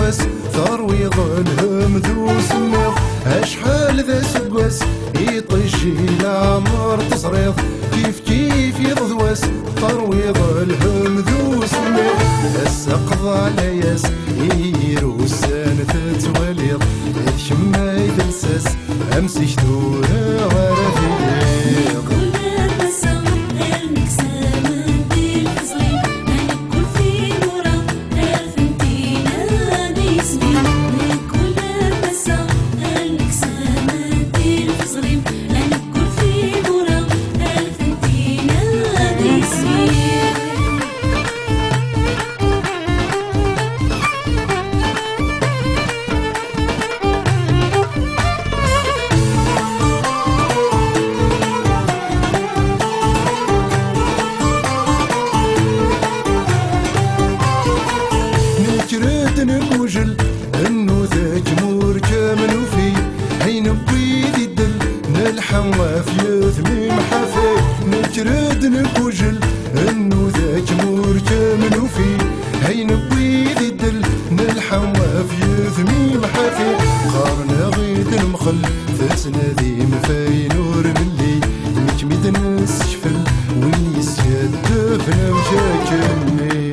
ذواس ثروي ظلهم ذو سميض أشحال ذا سقواس يطيشي العمر تصريض كيف كيف يضواس ثروي ظلهم ذو سميض السقض على ياس يروسان تتوليض الشما يدلساس أمسي شتورا ورفيق نقوجل انو ذا جمهور كامل وفي هين بويدي الدل نلحم في يثمي محافي نجرد نقوجل انو ذا جمهور كامل وفي هين بويدي الدل نلحم في يثمي محافي قارنا غيد المخل فتنادي مفاي نور ملي مكمد الناس شفل وين يسيد دفنا مشاكلني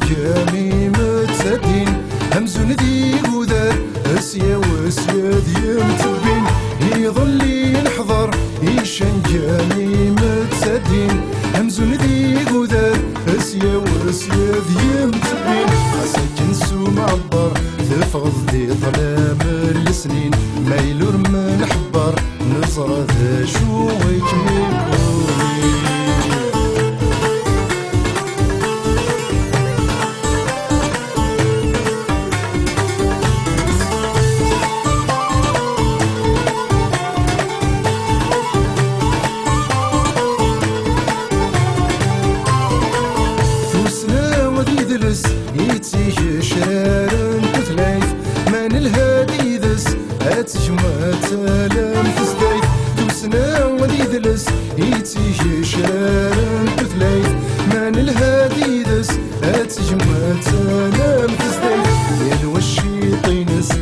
كامي متسدين همزون ذي قدر اسيا واسيا ذي متبين يظلي نحضر يشن كامي متسدين همزون ذي قدر اسيا واسيا ذي متبين خاصك نسو معبر تفغض ذي ظلام السنين ما يلور من حبر نصر ذا شويك ميكوني يتسيك شرار تثليث من الهادي ذس أتجمع تلام تزديث دوسنا ودي ذلس يتسيك شرار تثليث من الهادي ذس أتجمع تلام تزديث يلوشي طينس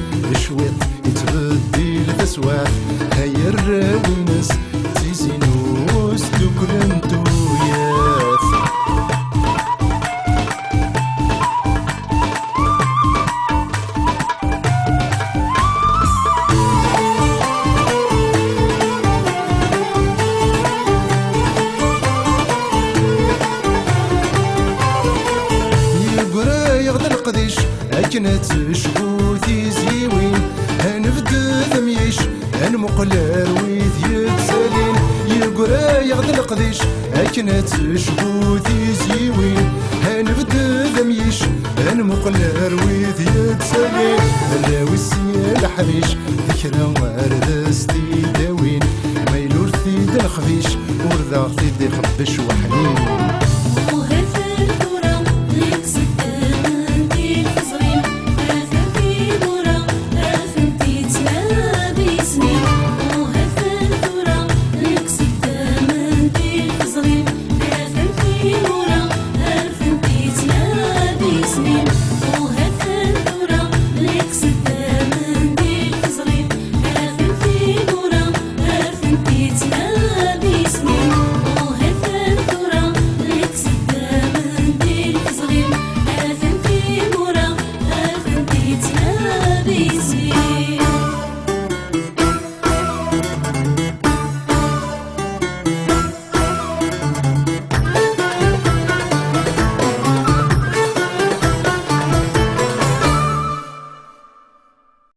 شويط يتبدي الفسوات هاي الراوينس تيزينوس تكلنتو ياث القديش أكنت شبوثي زيوين هنفد ثميش هنمقلر ويث يتسالين يقرا يغد القديش أكنت شبوثي زيوين هنفد ثميش هنمقلر ويث يتسالين الراوي السيال الحريش ذكرى وردستي داوين ما يلور ثيد الخفيش ورذا ثيد يخبش وحنين